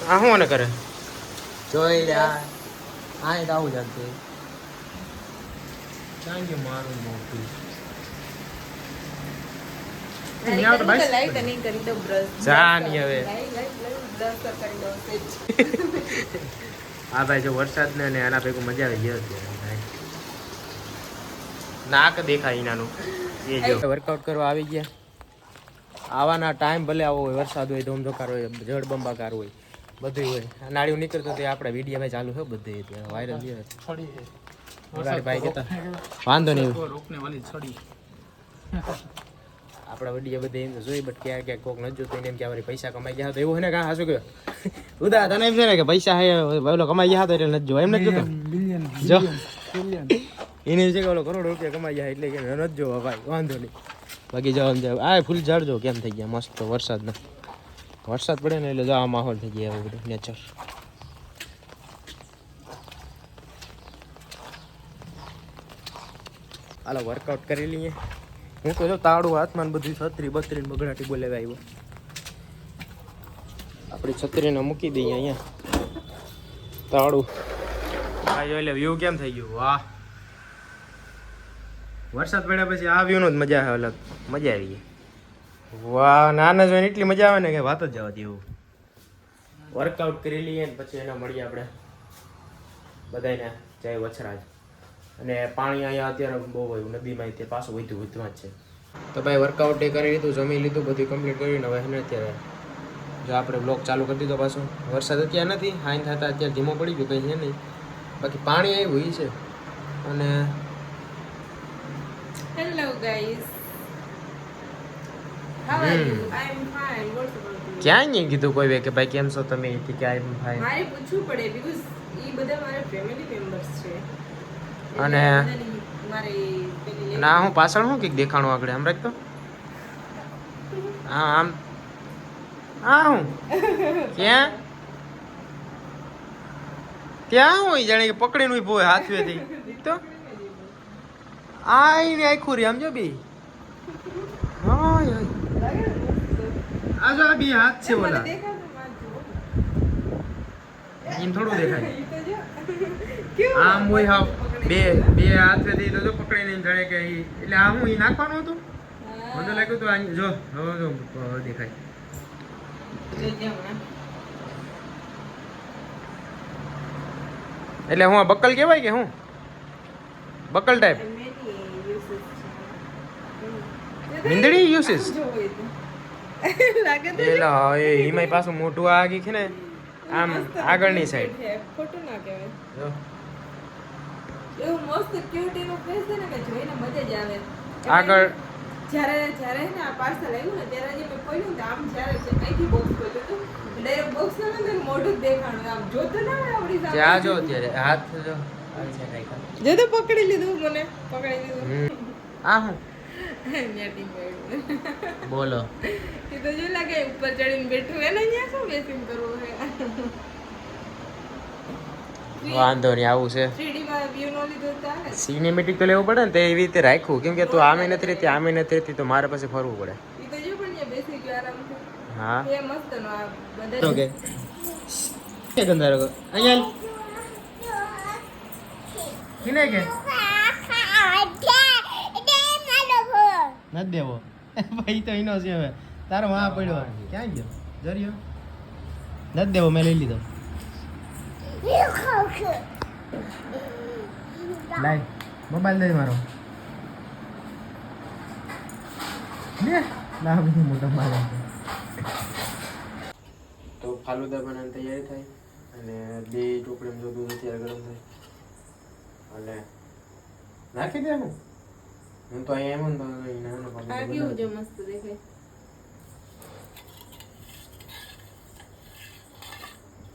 આ શું ને કરે જોઈ લે આ તો આવું જાતે ક્યાં ગયું મારું મોટું લાઈટ નહીં કરી દો બ્રશ જા નહીં હવે બ્રશ કરી દો હા ભાઈ જો વરસાદ ને આના ભેગું મજા આવી ગયો નાક દેખાય એનાનું એ જો વર્કઆઉટ કરવા આવી ગયા આવાના ટાઈમ ભલે આવો હોય વરસાદ હોય ધોમધોકાર હોય જળબંબાકાર હોય બધું હોય નાળિયું નીકળતું તે આપણે વિડીયો ભાઈ ચાલુ છે બધે વાયરલ ભાઈ કહેતા વાંધો નહીં આપણા વિડીયો બધે એમ જોઈ બટ ક્યાં ક્યાંક કોક ન જોતો એમ કે અમારી પૈસા કમાઈ ગયા તો એવું હોય ને કાં હાસું કહ્યું ઉદા તને એમ છે ને કે પૈસા હે ઓલો કમાઈ ગયા તો એટલે નથી જોવા એમ નથી જોતો જો એને છે કે ઓલો કરોડ રૂપિયા કમાઈ ગયા એટલે કે નથી જોવા ભાઈ વાંધો નહીં બાકી જવા આ ફૂલ ઝાડજો કેમ થઈ ગયા મસ્ત વરસાદનો વરસાદ પડે ને એટલે જો આ માહોલ થઈ ગયા એવું બધું નેચર હાલો વર્કઆઉટ કરી લઈએ હું તો જો તાળું હાથમાં બધું છત્રી બત્રી બગડાટી બોલાવી આવ્યો આપણી છત્રીને મૂકી દઈએ અહીંયા તાળું આ જો એટલે વ્યૂ કેમ થઈ ગયું વાહ વરસાદ પડ્યા પછી આ વ્યૂ નો જ મજા આવે અલગ મજા આવી ગઈ વાહ નાના જોઈને એટલી મજા આવે ને કે વાત જ જવા દેવું વર્કઆઉટ કરી લઈએ ને પછી એના મળીએ આપણે બધાને જય વછરાજ અને પાણી અહીંયા અત્યારે બહુ હોય નદીમાં તે પાછું વધ્યું જ છે તો ભાઈ વર્કઆઉટ એ કરી લીધું જમી લીધું બધું કમ્પ્લીટ કરીને હવે એને અત્યારે જો આપણે બ્લોગ ચાલુ કરી દીધો પાછો વરસાદ અત્યારે નથી હાઈન થતા અત્યારે ધીમો પડી ગયો કંઈ છે નહીં બાકી પાણી આવ્યું એ છે અને hello guys how are you I am fine what's about you ક્યાં નહીં કીધું કોઈ વે કે ભાઈ કેમ છો તમે કે આઈ એમ ફાઇન મારે પૂછવું પડે બીકોઝ ઈ બધા મારા ફેમિલી મેમ્બર્સ છે અને મારે પેલી ના હું પાછળ શું કંઈક દેખાણું આગળ આમ રાખતો હા આમ હા હું ક્યાં ત્યાં હોય જાણે કે પકડીને ઉભો હોય હાથવેથી તો આઈને આખું રે આમ જો બી હા આ જો બી હાથ છે ઓલા એમ થોડું દેખાય આમ હોય હા બે હાથેથી તો જો પકડીને જાણે કે એટલે આ હું ઈ નાખવાનું હતું મને લાગ્યું તો જો હવે જો દેખાય એટલે હું આ બકલ કહેવાય કે હું બકલ ટાઈપ મીંદડી યુસીસ લાગે તો એલા એ હિમાય પાછું મોટું આગી છે ને આમ આગળની સાઈડ ખોટું ના કહેવાય જો એવું મસ્ત ક્યુટ એનો ફેસ છે ને કે જોઈને મજા જ આવે આગળ જ્યારે ને આ પાર્સલ આવ્યું ને ત્યારે જે મેં ખોલ્યું ને આમ જ્યારે છે કઈથી બોક્સ ખોલ્યું હતું ડાયરેક્ટ બોક્સ ના અંદર મોઢું જ દેખાણું આમ જોતો ના હોય આપણી સામે ત્યાં જો અત્યારે હાથ જો આવી છે રાખ્યા જો તો પકડી લીધું મને પકડી લીધું આ હું નેટિંગ વાળું બોલો એ તો જો લાગે ઉપર ચડીને બેઠું એને અહીંયા શું બેસીને કરવું છે વાંધો નહીં આવું છે 3D માં વ્યૂ નો લીધો ચાલે સિનેમેટિક તો લેવું પડે ને તે એવી રીતે રાખ્યું કેમ કે તું આમે નથી રહેતી આમે નથી રહેતી તો મારે પાસે ફરવું પડે એ તો જો પણ ત્યાં બેસી ગયો આરામથી હા એ મસ્ત નો આ બધા ઓકે કે ગંધારો અહીંયા કિને કે નથી દેવો ભાઈ તો એનો છે હવે તારો માં પડ્યો ક્યાં ગયો જરિયો નથી દેવો મેં લઈ લીધો લાય મોબાઈલ દે મારો લે ના બધું મોટો મારે તો ફાલુદા બનાવવાની તૈયારી થાય અને બે ટોપડીમાં જો દૂધ અત્યારે ગરમ થાય અને નાખી દે હું તો અહીંયા એમ તો નાનો આ કેવું જો મસ્ત દેખાય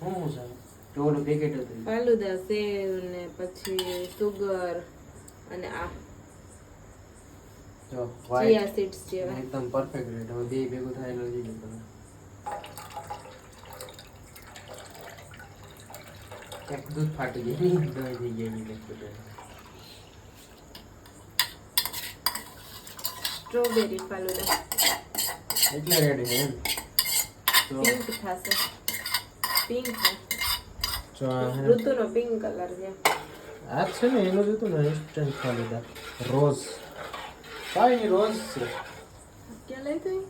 હું સાહેબ ટોલું પેકેટ હતું ફાલુદા સેવ ને પછી સુગર અને આ જો ચિયા સીડ્સ જેવા એકદમ પરફેક્ટ રેટ હવે બે ભેગું થયેલું છે તમે એક દૂધ ફાટી ગઈ દહીં થઈ ગઈ સ્ટ્રોબેરી ફાલુદા એટલે રેડી છે એમ તો પિંક થશે પિંક થશે જો આ હે ને, ઋતુનો પિંક કલર છે આ છે ને એનું જ હતું ને ઇન્સ્ટન્ટ ફાલુદા રોઝ કાંઈ નહીં રોઝ છે ક્યાં લઈ ગઈ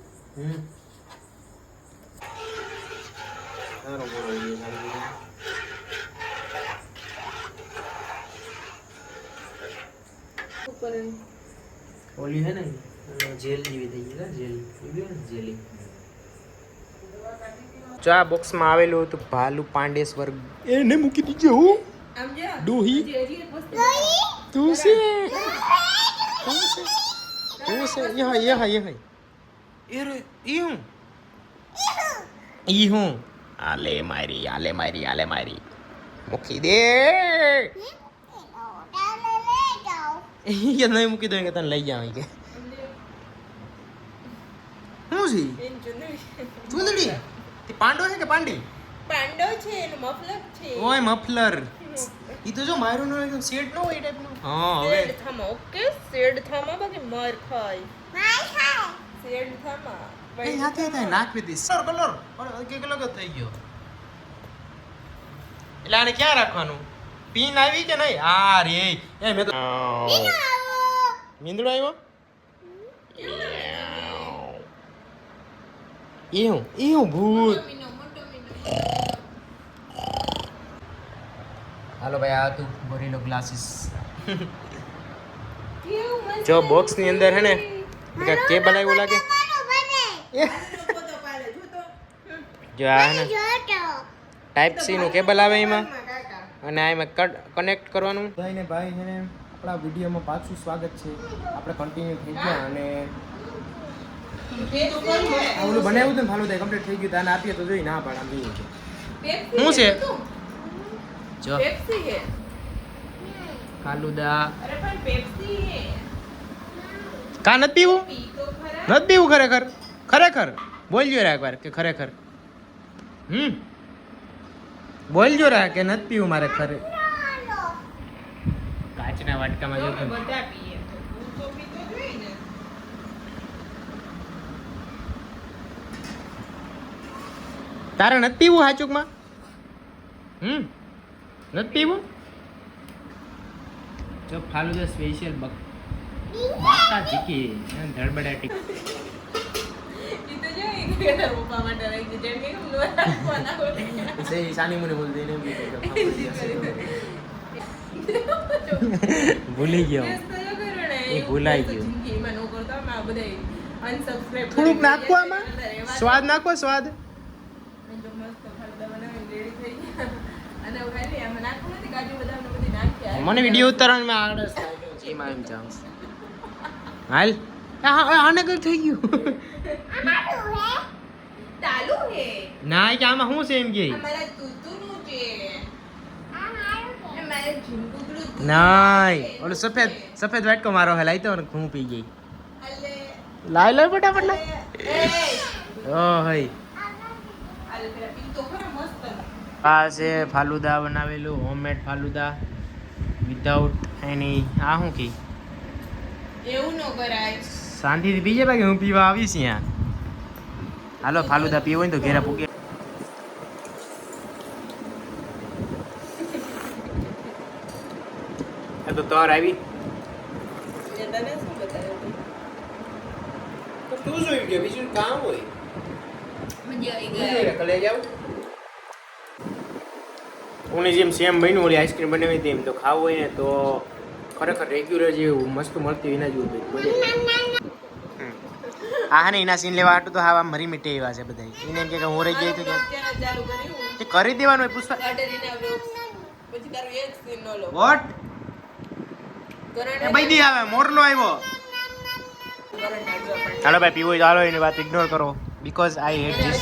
સારો બોલો એ ફાલુદા. ઉપર ઓલી હે ને જેલ જેવી થઈ ગઈ જેલ જેલી. જો આ બોક્સમાં આવેલું હતું ભાલુ પાંડેશ્વર એને મૂકી દીજો હું આમ જો ડોહી હજી એક વસ્તુ તું છે યહ એ રે ઈ હું આલે મારી મૂકી દે એ નહીં મૂકી દો કે તને લઈ જાવ કે શું છે એન ચુંદડી ચૂંદડી તે પાંડો છે કે પાંડી પાંડો છે એનું મફલર છે ઓય મફલર ઈ તો જો મારું નો એકદમ સેટ નો હોય ટાઈપ નો હા હવે શેડ થામા ઓકે શેડ થામા બાકી માર ખાય શેડ થામા એ હાથે થાય નાખવી દી કલર કે કલર થઈ ગયો એટલે આને ક્યાં રાખવાનું પિન આવી કે નહીં આ રે એ મે તો મીંદડો આવ્યો એવું ભૂત હાલો ભાઈ આ તું બોરીલો ગ્લાસીસ જો બોક્સ ની અંદર હે ને કેબલ આવ્યું લાગે જો આ હે ને ટાઈપ સી નું કેબલ આવે એમાં અને આ એમાં કનેક્ટ કરવાનું ભાઈ ને ભાઈ છે ને આપણા વિડીયોમાં પાછું સ્વાગત છે આપણે કન્ટિન્યુ થઈ ગયા અને આ ઓલું બનાવ્યું હતું ને ફાલુદા કમ્પ્લીટ થઈ ગયું તો આને આપીએ તો જોઈ ના પાડ આમ જોઈએ શું છે જો પેપ્સી હે ફાલુદા અરે પણ પેપ્સી હે કા નથી પીવું પી તો ખરા નથી પીવું ખરેખર બોલજો રે એકવાર કે ખરેખર બોલજો રે કે નથી પીવું મારે ખરે કાચના વાટકામાં જો તો બધા પીએ તો તું તો પીતો જ હોય ને તારે નથી પીવું હાચુકમાં નથી પીવું જો ફાલુદા સ્પેશિયલ બાકા ચીકી ધડબડાટી ઈ તો જો એક કેટર રોપા માટે રહી છે જેમ કે હું નો રાખવાના હોય સહી સાની મને બોલ દે ને ભૂલી ગયો એ ભૂલાઈ ગયું. જિંદગીમાં નો કરતો અમે આ બધાય unsubscribe થોડુંક નાખો આમાં સ્વાદ નાખો સ્વાદ તો મસ્ત ફાલુદા બનાવીને રેડી થઈ ગયા અને હવે ખાલી આમાં નાખવું નથી કાજુ બદામ ને બધી નાખ્યા મને વિડીયો ઉતારવાનું મેં આગળ એમાં એમ ચાન્સ હાલ આને કઈ થઈ ગયું ચાલુ હે ના કે આમાં શું છે એમ કે અમારા તુતુનું છે અમારે ઝુંકુકડું નાય ઓલો સફેદ વાટકો મારો હે લાઈ તો હું પી ગઈ અલે લાઈ ફટાફટ લાઈ ઓ હઈ અલે પેલા પી તો ખરા મસ્ત આ છે ફાલુદા બનાવેલું હોમમેડ ફાલુદા વિધાઉટ એની આ શું કી એવું ન કરાય શાંતિથી પીજે બાકી હું પીવા આવીશ અહીંયા હાલો ફાલુદા પીવો હોય ને તો ઘેરા પૂગે તો તોર આવી એ તને શું બતાવ્યું તો તું જોઈ કે બીજું કામ હોય મજા આવી ગઈ કલે જાવ ઓની જેમ સેમ બન્યું ઓલી આઈસ્ક્રીમ બનાવી તેમ તો ખાવું હોય ને તો ખરેખર રેગ્યુલર જે મસ્ત મળતી એના જેવું હા ને એના સીન લેવા હાટું તો હા મરી મીટે એવા છે બધા એને એમ કે હું રહી ગઈ તો કે ચેનલ ચાલુ કરી હું તે કરી દેવાનું હોય પુષ્પા ગાર્ડનના વ્લોગ્સ પછી તારું એક સીન નો લો વોટ કરંટ એ બૈદી આવે મોરલો આવ્યો કરંટ આવ્યો પણ ચાલો ભાઈ પીવો હોય તો હાલો એની વાત ઇગ્નોર કરો બીકોઝ આઈ હેટ ધીસ